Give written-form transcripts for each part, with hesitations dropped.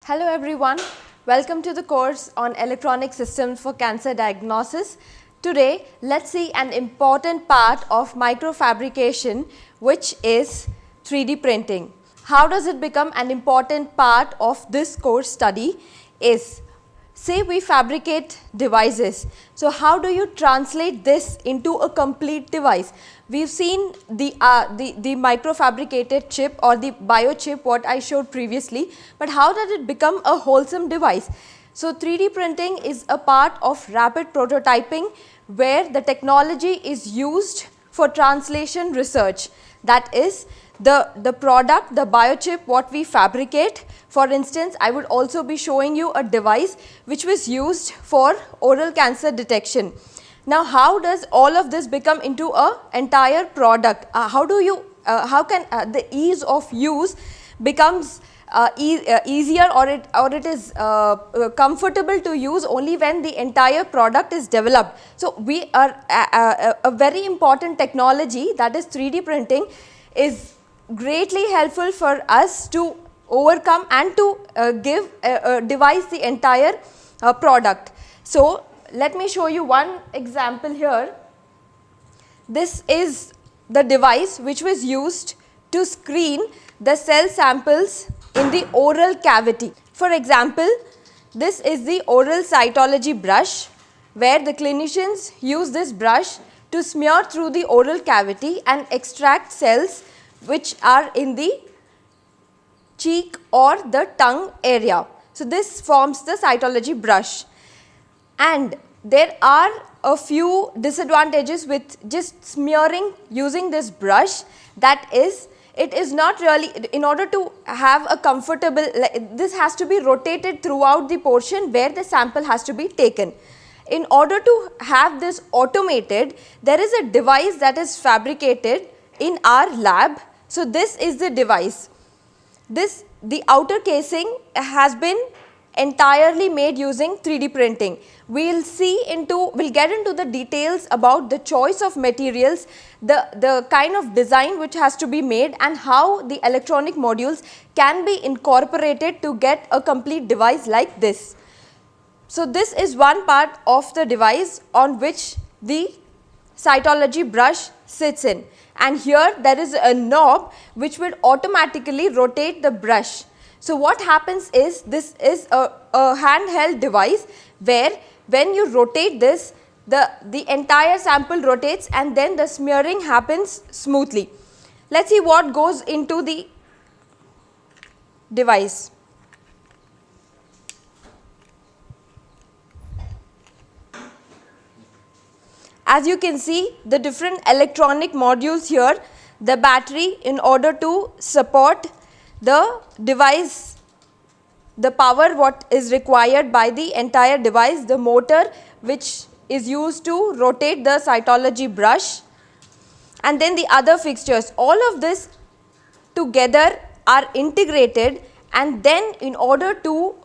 Hello everyone, welcome to the course on electronic systems for cancer diagnosis. Today let's see an important part of microfabrication, which is 3D printing. How does it become an important part of this course study is, say we fabricate devices. So how do you translate this into a complete device? We've seen the microfabricated chip or the biochip, what I showed previously, but how did it become a wholesome device? So 3D printing is a part of rapid prototyping where the technology is used for translation research. That is the product, the biochip what we fabricate. For instance, I would also be showing you a device which was used for oral cancer detection. Now, how does all of this become into a entire product? How can the ease of use becomes easier, or it is comfortable to use only when the entire product is developed. So, we are a very important technology, that is 3D printing, is greatly helpful for us to overcome and to devise the entire product. So, let me show you one example here. This is the device which was used to screen the cell samples in the oral cavity. For example, this is the oral cytology brush, where the clinicians use this brush to smear through the oral cavity and extract cells which are in the cheek or the tongue area. So, this forms the cytology brush. And there are a few disadvantages with just smearing using this brush. That is, it is not really, in order to have a comfortable, this has to be rotated throughout the portion where the sample has to be taken. In order to have this automated, there is a device that is fabricated in our lab. So, this is the device. The outer casing has been entirely made using 3D printing. We'll get into the details about the choice of materials, the kind of design which has to be made, and how the electronic modules can be incorporated to get a complete device like this. So, this is one part of the device on which the cytology brush sits in, and here there is a knob which will automatically rotate the brush. So, what happens is, this is a handheld device where when you rotate this, the entire sample rotates and then the smearing happens smoothly. Let us see what goes into the device. As you can see, the different electronic modules here, the battery in order to support the device, the power what is required by the entire device, the motor which is used to rotate the cytology brush, and then the other fixtures. All of this together are integrated, and then in order to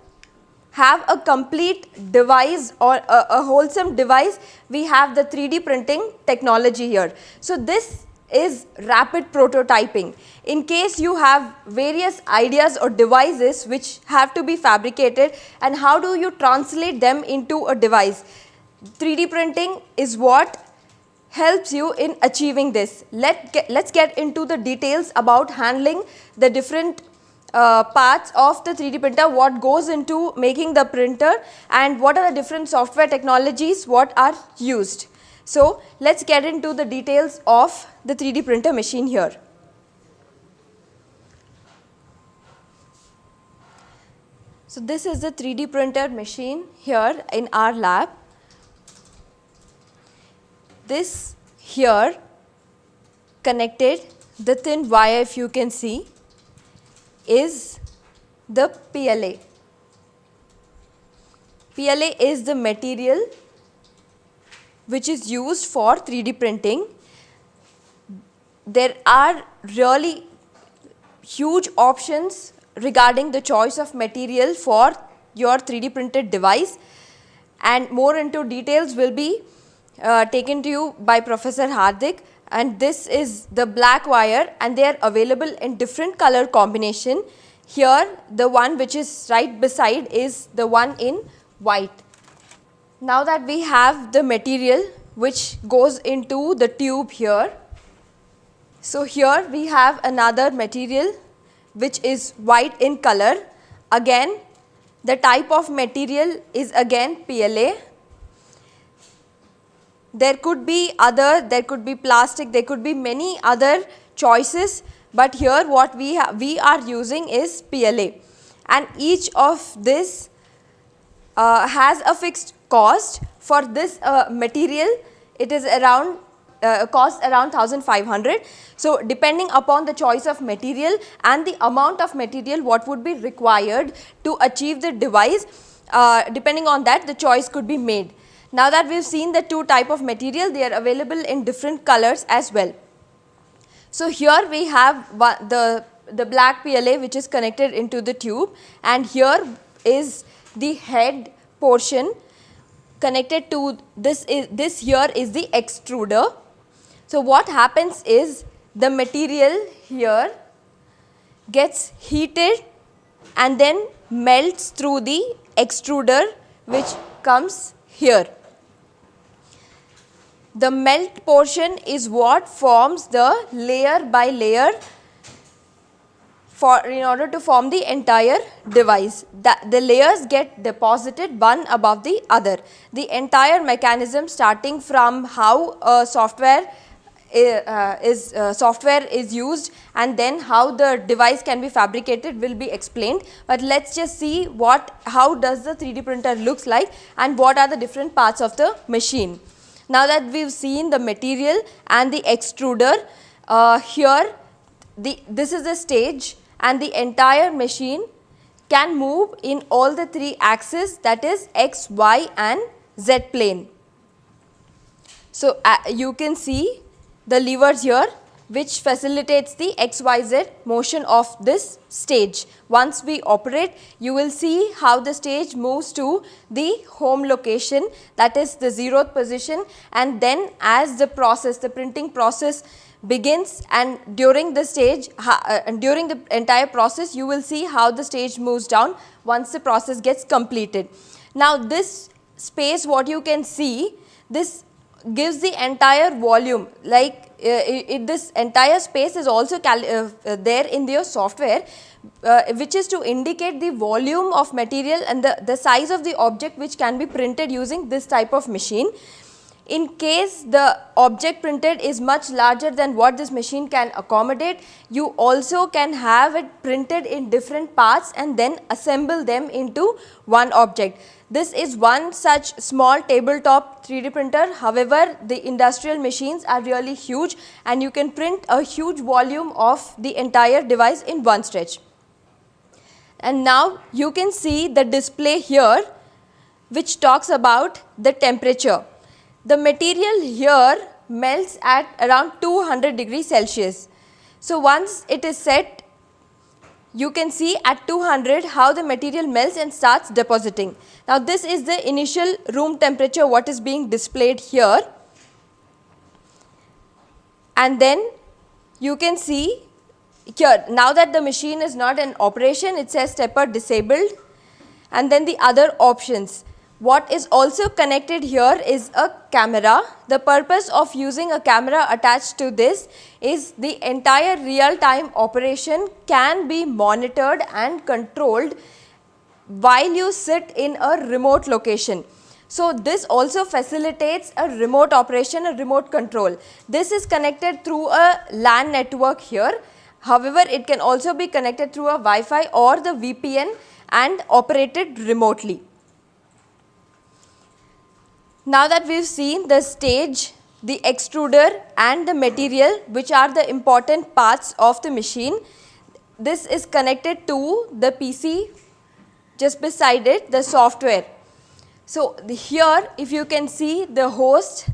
have a complete device or a wholesome device, we have the 3D printing technology here. So, this is rapid prototyping. In case you have various ideas or devices which have to be fabricated, and how do you translate them into a device? 3D printing is what helps you in achieving this. Let's get into the details about handling the different parts of the 3D printer, what goes into making the printer, and what are the different software technologies what are used. So, let us get into the details of the 3D printer machine here. So, this is the 3D printer machine here in our lab. This here connected, the thin wire, if you can see, is the PLA. PLA is the material which is used for 3D printing. There are really huge options regarding the choice of material for your 3D printed device, and more into details will be taken to you by Professor Hardik. And this is the black wire, and they are available in different color combination. Here the one which is right beside is the one in white. Now that we have the material which goes into the tube here, so here we have another material which is white in color. Again the type of material is again PLA. There could be plastic, there could be many other choices, but here what we are using is PLA, and each of this has a fixed cost. For this material it is around cost around 1500. So depending upon the choice of material and the amount of material what would be required to achieve the device, depending on that the choice could be made. Now that we have seen the two type of material, they are available in different colors as well. So here we have the black PLA which is connected into the tube, and here is the head portion connected to this here is the extruder. So what happens is the material here gets heated and then melts through the extruder which comes here. The melt portion is what forms the layer by layer in order to form the entire device. The layers get deposited one above the other. The entire mechanism, starting from how software is used and then how the device can be fabricated, will be explained. But let us just see how does the 3D printer looks like and what are the different parts of the machine. Now that we have seen the material and the extruder, here this is the stage, and the entire machine can move in all the three axes, that is X, Y and Z plane. So you can see the levers here which facilitates the XYZ motion of this stage. Once we operate, you will see how the stage moves to the home location, that is the 0th position, and then as the printing process begins, and during the stage, during the entire process, you will see how the stage moves down once the process gets completed. Now this space, what you can see, this gives the entire volume, like this entire space is also there in their software, which is to indicate the volume of material and the size of the object which can be printed using this type of machine. In case the object printed is much larger than what this machine can accommodate, you also can have it printed in different parts and then assemble them into one object. This is one such small tabletop 3D printer. However, the industrial machines are really huge and you can print a huge volume of the entire device in one stretch. And now you can see the display here which talks about the temperature. The material here melts at around 200 degrees Celsius. So once it is set, you can see at 200 how the material melts and starts depositing. Now this is the initial room temperature what is being displayed here, and then you can see here, now that the machine is not in operation, it says stepper disabled, and then the other options. What is also connected here is a camera. The purpose of using a camera attached to this is the entire real-time operation can be monitored and controlled while you sit in a remote location. So this also facilitates a remote operation, a remote control. This is connected through a LAN network here. However, it can also be connected through a Wi-Fi or the VPN and operated remotely. Now that we have seen the stage, the extruder and the material, which are the important parts of the machine, this is connected to the PC, just beside it the software. So here if you can see the host,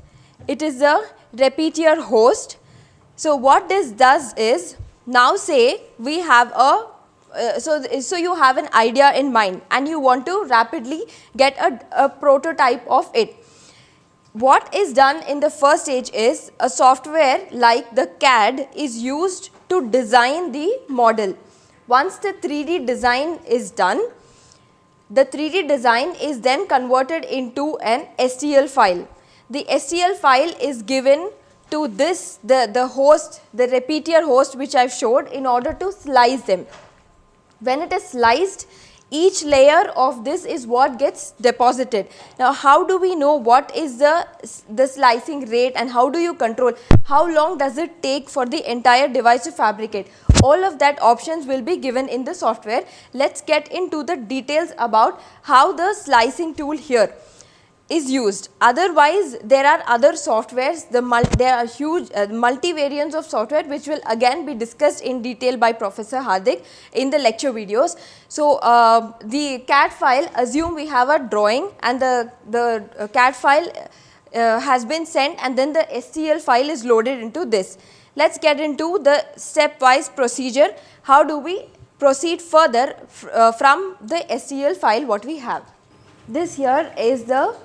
it is a repeater host. So what this does is, now say we have a so you have an idea in mind and you want to rapidly get a prototype of it. What is done in the first stage is a software like the CAD is used to design the model. Once the 3D design is done, the 3D design is then converted into an STL file. The STL file is given to this, the host, the repeater host which I have showed, in order to slice them. When it is sliced, each layer of this is what gets deposited. Now, how do we know what is the slicing rate, and how do you control? How long does it take for the entire device to fabricate? All of that options will be given in the software. Let's get into the details about how the slicing tool here is used. Otherwise, there are other softwares, there are huge multi-variants of software which will again be discussed in detail by Professor Hardik in the lecture videos. So, the CAD file, assume we have a drawing and the CAD file has been sent, and then the STL file is loaded into this. Let us get into the stepwise procedure. How do we proceed further from the STL file what we have? This here is the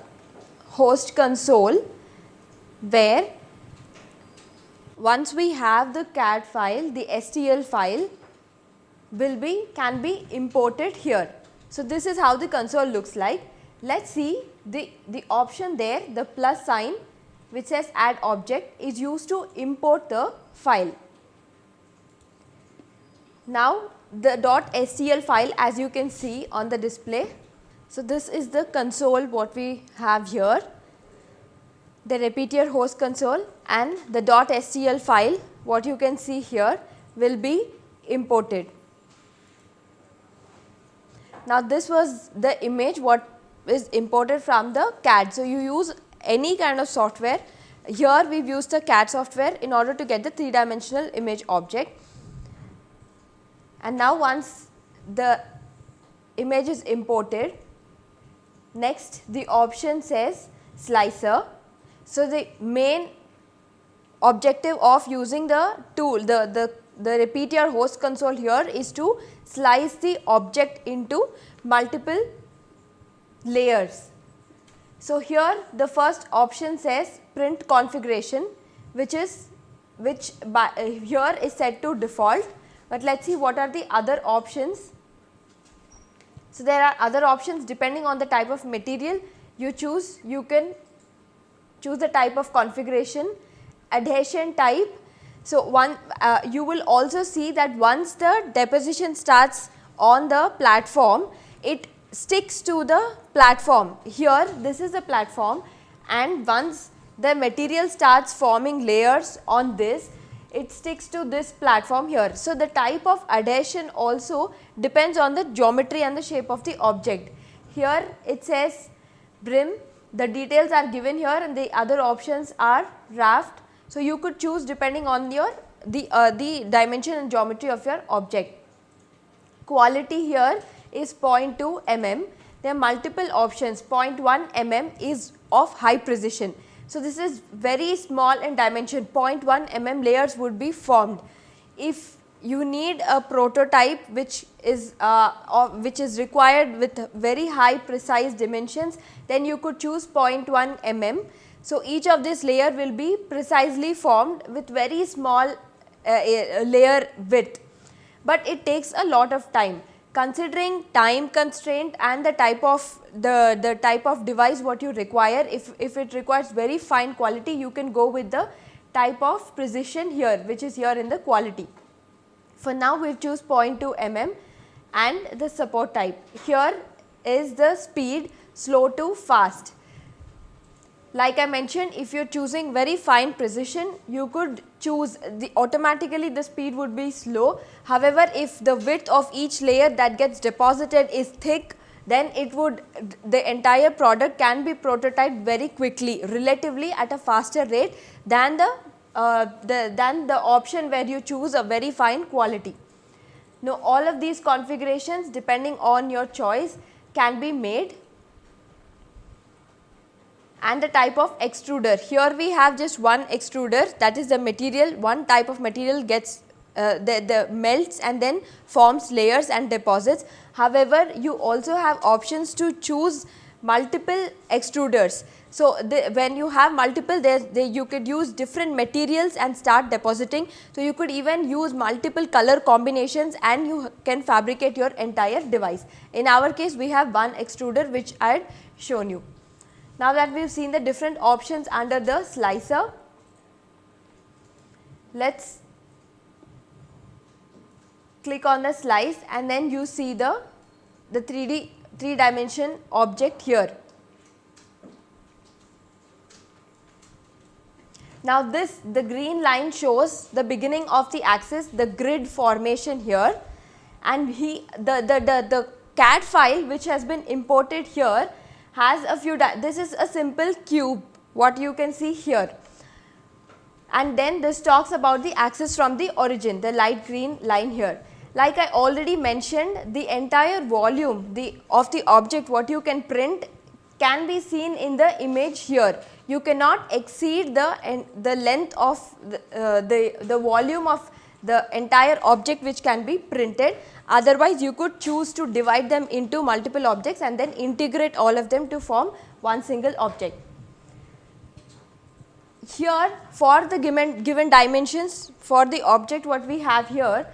host console, where once we have the CAD file, the STL file can be imported here. So, this is how the console looks like. Let us see the option there, the plus sign which says add object, is used to import the file. Now, the .stl file, as you can see on the display. So, this is the console what we have here, the repeater host console, and the .stl file what you can see here will be imported. Now, this was the image what is imported from the CAD. So, you use any kind of software. Here we have used the CAD software in order to get the 3-dimensional image object. And now, once the image is imported, next the option says slicer. So, the main objective of using the tool, the repeater host console here, is to slice the object into multiple layers. So, here the first option says print configuration, which here is set to default, but let us see what are the other options. So, there are other options depending on the type of material you choose. You can choose the type of configuration, adhesion type. So, you will also see that once the deposition starts on the platform, it sticks to the platform. Here this is the platform, and once the material starts forming layers on this, it sticks to this platform here. So, the type of adhesion also depends on the geometry and the shape of the object. Here it says brim, the details are given here, and the other options are raft. So, you could choose depending on the dimension and geometry of your object. Quality here is 0.2 mm. There are multiple options. 0.1 mm is of high precision. So, this is very small in dimension. 0.1 mm layers would be formed. If you need a prototype which is required with very high precise dimensions, then you could choose 0.1 mm. So, each of this layer will be precisely formed with very small layer width, but it takes a lot of time. Considering time constraint and the type of device what you require, if it requires very fine quality, you can go with the type of precision here, which is here in the quality. For now, we choose 0.2 mm and the support type. Here is the speed, slow to fast. Like I mentioned, if you are choosing very fine precision, you could choose automatically the speed would be slow. However, if the width of each layer that gets deposited is thick, then the entire product can be prototyped very quickly, relatively at a faster rate than the option where you choose a very fine quality. Now, all of these configurations depending on your choice can be made. And the type of extruder. Here we have just one extruder, that is the material, one type of material gets melts and then forms layers and deposits. However, you also have options to choose multiple extruders. So, when you have multiple, you could use different materials and start depositing. So, you could even use multiple color combinations and you can fabricate your entire device. In our case, we have one extruder which I had shown you. Now that we have seen the different options under the slicer, let us click on the slice and then you see the 3 dimension object here. Now the green line shows the beginning of the axis, the grid formation here, and the CAD file which has been imported here has a few, this is a simple cube what you can see here, and then this talks about the axis from the origin, the light green line here. Like I already mentioned, the entire volume of the object what you can print can be seen in the image here. You cannot exceed the length of the volume of the entire object which can be printed. Otherwise, you could choose to divide them into multiple objects and then integrate all of them to form one single object. Here, for the given dimensions for the object what we have here,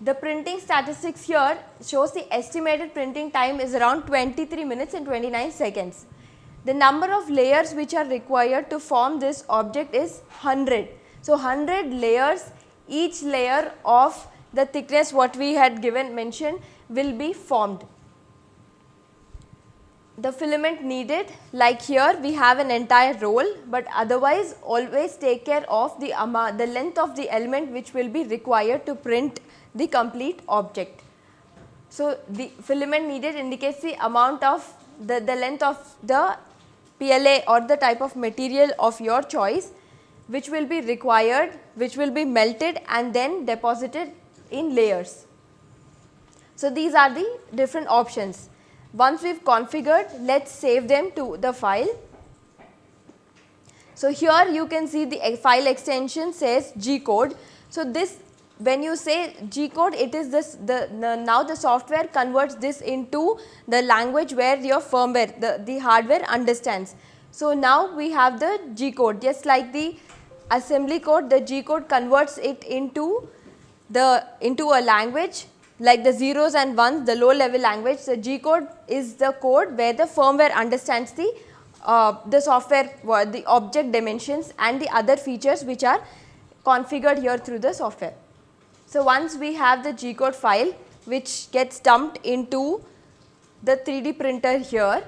the printing statistics here shows the estimated printing time is around 23 minutes and 29 seconds. The number of layers which are required to form this object is 100. So, 100 layers, each layer of the thickness what we had mentioned will be formed. The filament needed, like here we have an entire roll, but otherwise always take care of the length of the element which will be required to print the complete object. So, the filament needed indicates the amount of the length of the PLA or the type of material of your choice which will be required, which will be melted and then deposited in layers. So, these are the different options. Once we have configured, let us save them to the file. So, here you can see the file extension says G code. So, this, when you say G code, it is this now the software converts this into the language where your firmware, the hardware understands. So, now we have the G code, just like the assembly code, the G code converts it into a language like the zeros and ones, the low level language. The G code is the code where the firmware understands the software, the object dimensions and the other features which are configured here through the software. So, once we have the G code file which gets dumped into the 3D printer here,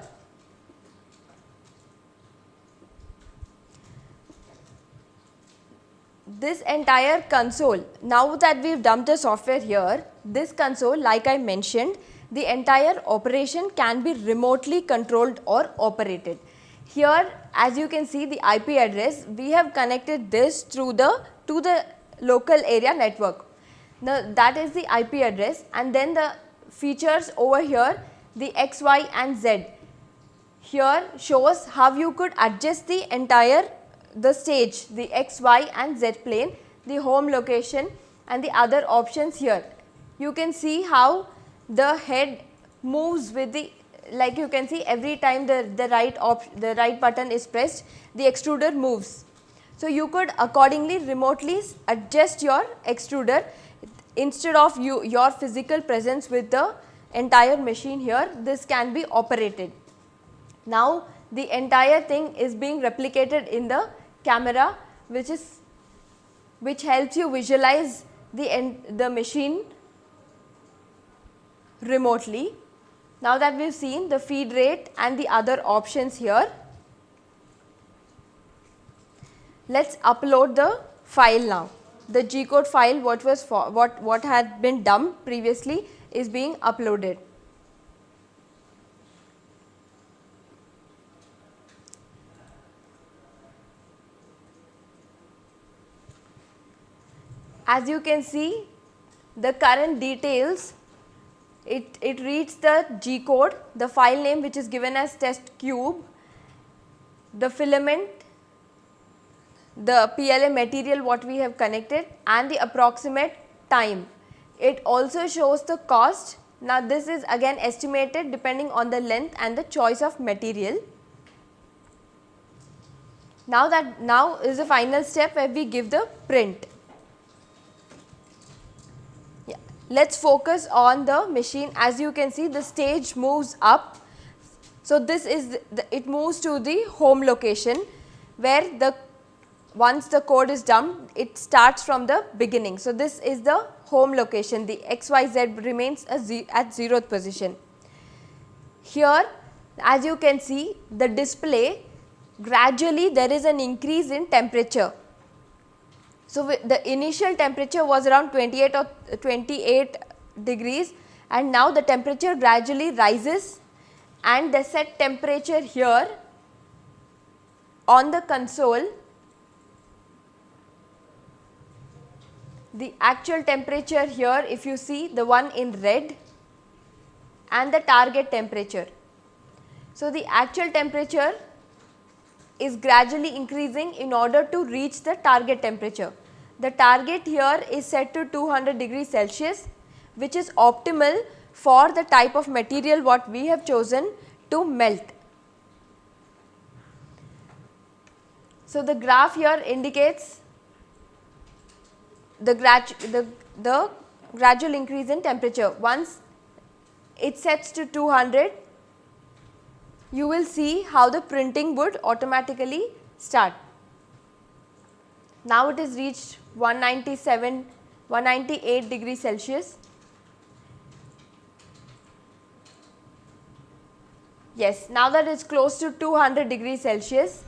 this entire console, now that we have dumped the software here, this console, like I mentioned, the entire operation can be remotely controlled or operated. Here, as you can see, the IP address, we have connected this through to the local area network. Now, that is the IP address, and then the features over here, the X, Y and Z. Here shows how you could adjust the entire stage, the X, Y and Z plane, the home location and the other options here. You can see how the head moves with the, like you can see every time the right button is pressed, the extruder moves. So, you could accordingly remotely adjust your extruder instead of your physical presence with the entire machine here. This can be operated. Now, the entire thing is being replicated in the camera which helps you visualize the machine remotely. Now that we have seen the feed rate and the other options here, let us upload the file now. The G code file what had been dumped previously is being uploaded. As you can see, the current details, it reads the G code, the file name which is given as test cube, the filament, the PLA material what we have connected and the approximate time. It also shows the cost. Now, this is again estimated depending on the length and the choice of material. Now is the final step where we give the print. Yeah. Let's focus on the machine. As you can see, the stage moves up. So this is it moves to the home location, where once the code is dumped, it starts from the beginning. So this is the home location. The XYZ remains at 0th position. Here, as you can see, the display, gradually there is an increase in temperature. So the initial temperature was around 28 degrees, and now the temperature gradually rises, and the set temperature here on the console, the actual temperature here, if you see the one in red, and the target temperature. So the actual temperature is gradually increasing in order to reach the target temperature. The target here is set to 200 degrees Celsius, which is optimal for the type of material what we have chosen to melt. So the graph here indicates the gradual increase in temperature. Once it sets to 200, you will see how the printing would automatically start. Now it is reached 198 degrees Celsius. Yes, now that it's close to 200 degrees Celsius,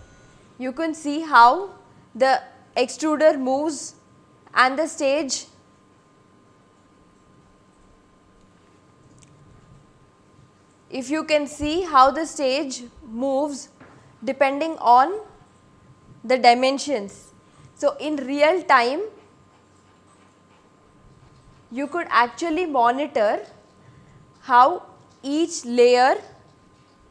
you can see how the extruder moves and the stage if you can see how the stage moves depending on the dimensions. So in real time, you could actually monitor how each layer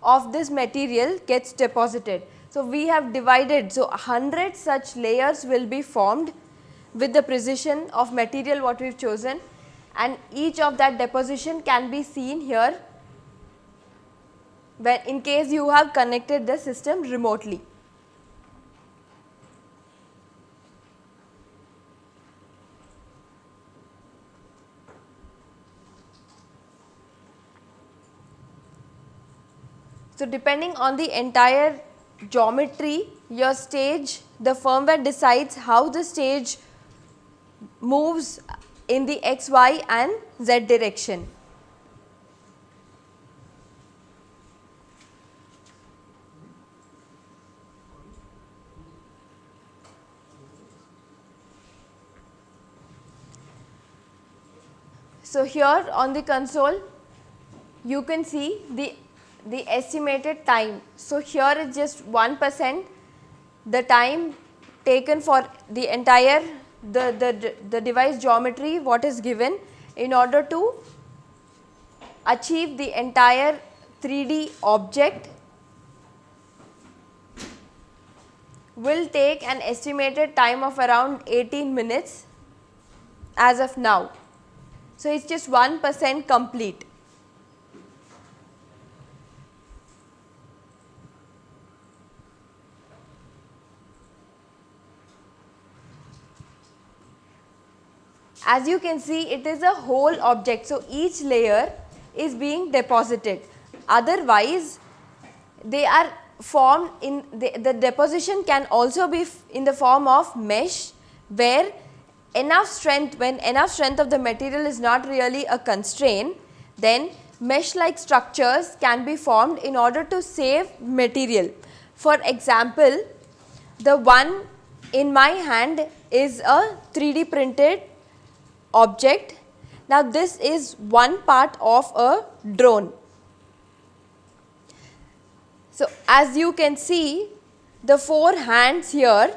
of this material gets deposited. So we have divided, so 100 such layers will be formed with the precision of material what we have chosen, and each of that deposition can be seen here when in case you have connected the system remotely. So depending on the entire geometry, your stage, the firmware decides how the stage moves in the X, Y and Z direction. So here on the console, you can see the estimated time. So here is just 1%, the time taken for the entire the device geometry what is given in order to achieve the entire 3D object will take an estimated time of around 18 minutes as of now. So it's just 1% complete. As you can see, it is a whole object. So each layer is being deposited. Otherwise, they are formed in the deposition can also be in the form of mesh, where enough strength, when enough strength of the material is not really a constraint, then mesh like structures can be formed in order to save material. For example, the one in my hand is a 3D printed object. Now this is one part of a drone. So as you can see, the 4 hands here,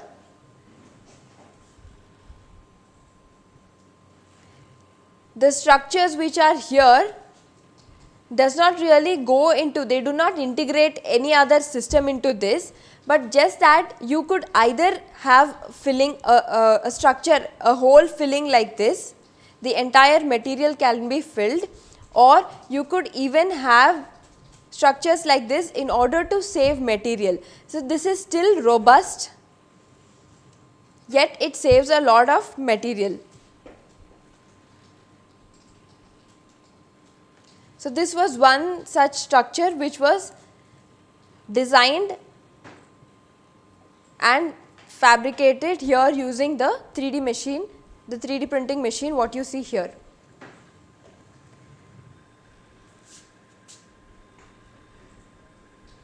the structures which are here does not really go into, they do not integrate any other system into this, but just that you could either have filling a structure, a hole filling like this, the entire material can be filled, or you could even have structures like this in order to save material. So this is still robust yet it saves a lot of material. So, this was one such structure which was designed and fabricated here using the 3D machine, the 3D printing machine what you see here.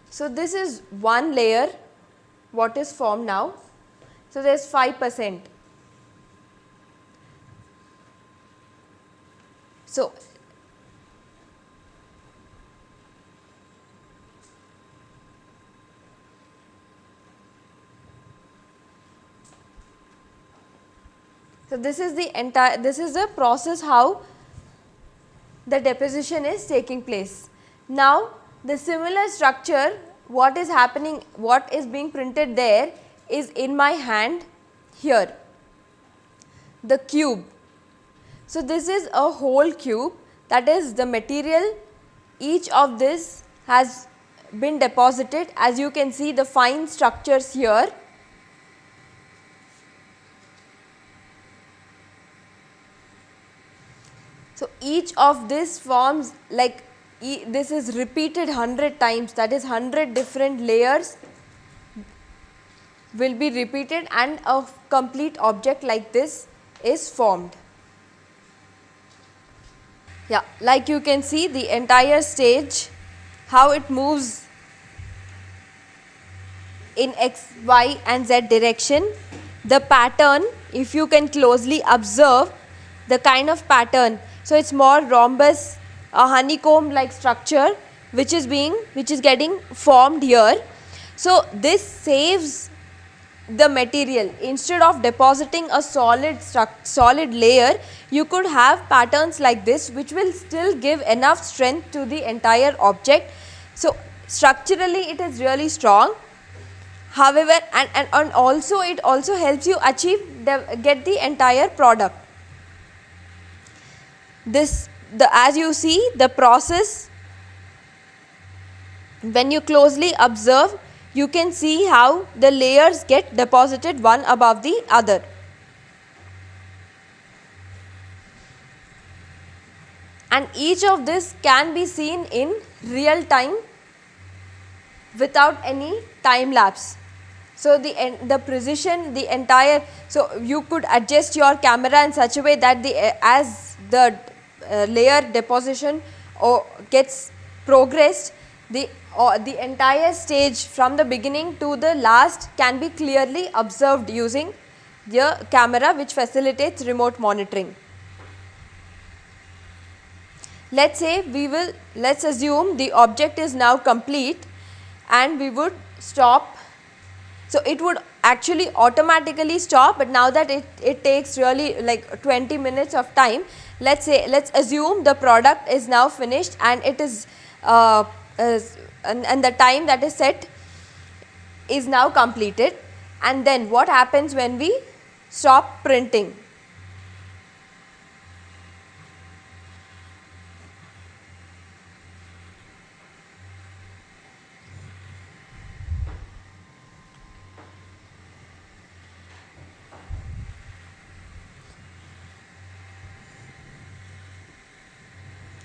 So, this is one layer what is formed now. So, there is 5%. So, this is the process how the deposition is taking place. Now, the similar structure what is happening, what is being printed there is in my hand here, the cube. So, this is a whole cube, that is the material, each of this has been deposited. As you can see the fine structures here. So, each of this forms like this is repeated 100 times, that is 100 different layers will be repeated and a complete object like this is formed. Yeah, like you can see the entire stage, how it moves in x, y and z direction. The pattern, if you can closely observe the kind of pattern, so it is more rhombus, a honeycomb like structure which is getting formed here. So, this saves the material. Instead of depositing a solid layer, you could have patterns like this which will still give enough strength to the entire object. So, structurally it is really strong. However, and also it also helps you get the entire product. As you see the process, when you closely observe, you can see how the layers get deposited one above the other. And each of this can be seen in real time without any time lapse. So, the precision, the entire, so you could adjust your camera in such a way that as the layer deposition gets progressed, the entire stage from the beginning to the last can be clearly observed using the camera, which facilitates remote monitoring. Let's assume the object is now complete and we would stop. So, it would actually automatically stop, but now that it takes really like 20 minutes of time, let's assume the product is now finished and it is and the time that is set is now completed. And then what happens when we stop printing?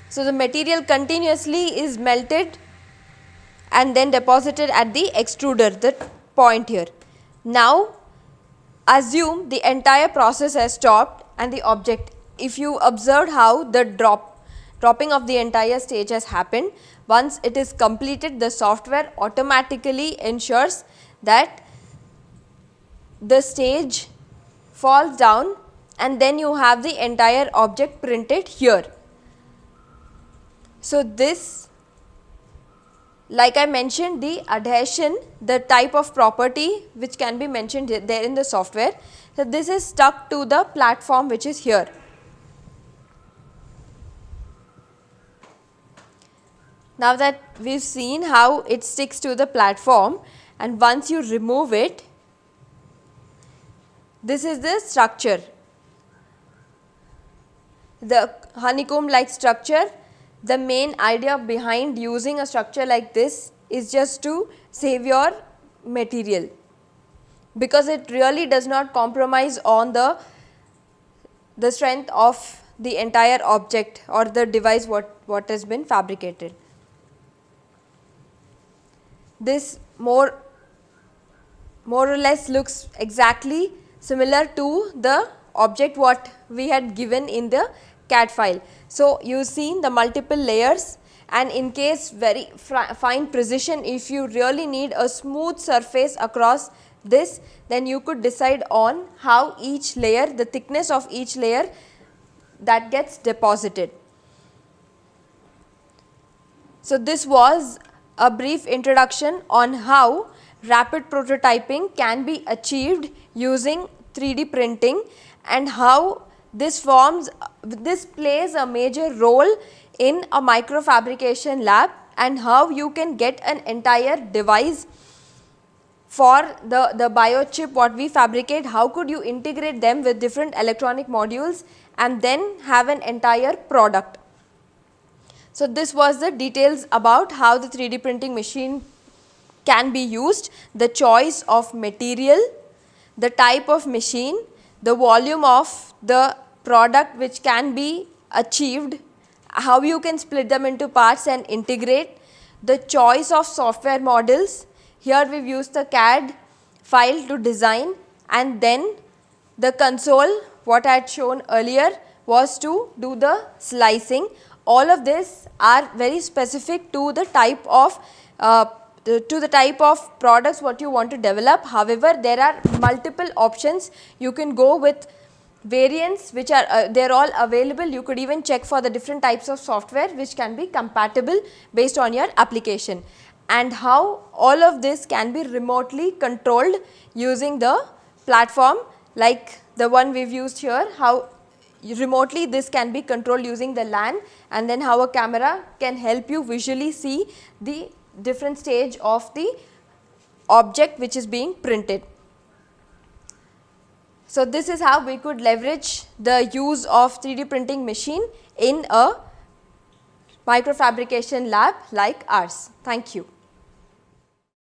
So, the material continuously is melted and then deposited at the extruder, the point here. Now, assume the entire process has stopped and the object, if you observed how the dropping of the entire stage has happened, once it is completed, the software automatically ensures that the stage falls down and then you have the entire object printed here. So, this, like I mentioned, the adhesion, the type of property which can be mentioned there in the software. So, this is stuck to the platform which is here. Now that we have seen how it sticks to the platform, and once you remove it, this is the structure, the honeycomb like structure. The main idea behind using a structure like this is just to save your material. because it really does not compromise on the strength of the entire object or the device what has been fabricated. This more or less looks exactly similar to the object what we had given in the CAD file. So, you seen the multiple layers, and in case very fine precision, if you really need a smooth surface across this, then you could decide on how each layer, the thickness of each layer that gets deposited. So, this was a brief introduction on how rapid prototyping can be achieved using 3D printing, and how this plays a major role in a microfabrication lab, and how you can get an entire device for the biochip what we fabricate, how could you integrate them with different electronic modules and then have an entire product. So, this was the details about how the 3D printing machine can be used, the choice of material, the type of machine, the volume of the product which can be achieved, how you can split them into parts and integrate, the choice of software models. Here we have used the CAD file to design, and then the console what I had shown earlier was to do the slicing. All of this are very specific to the type of products what you want to develop. However, there are multiple options. You can go with variants which are they are all available. You could even check for the different types of software which can be compatible based on your application, and how all of this can be remotely controlled using the platform like the one we have used here, how remotely this can be controlled using the LAN, and then how a camera can help you visually see the different stage of the object which is being printed. So, this is how we could leverage the use of 3D printing machine in a microfabrication lab like ours. Thank you.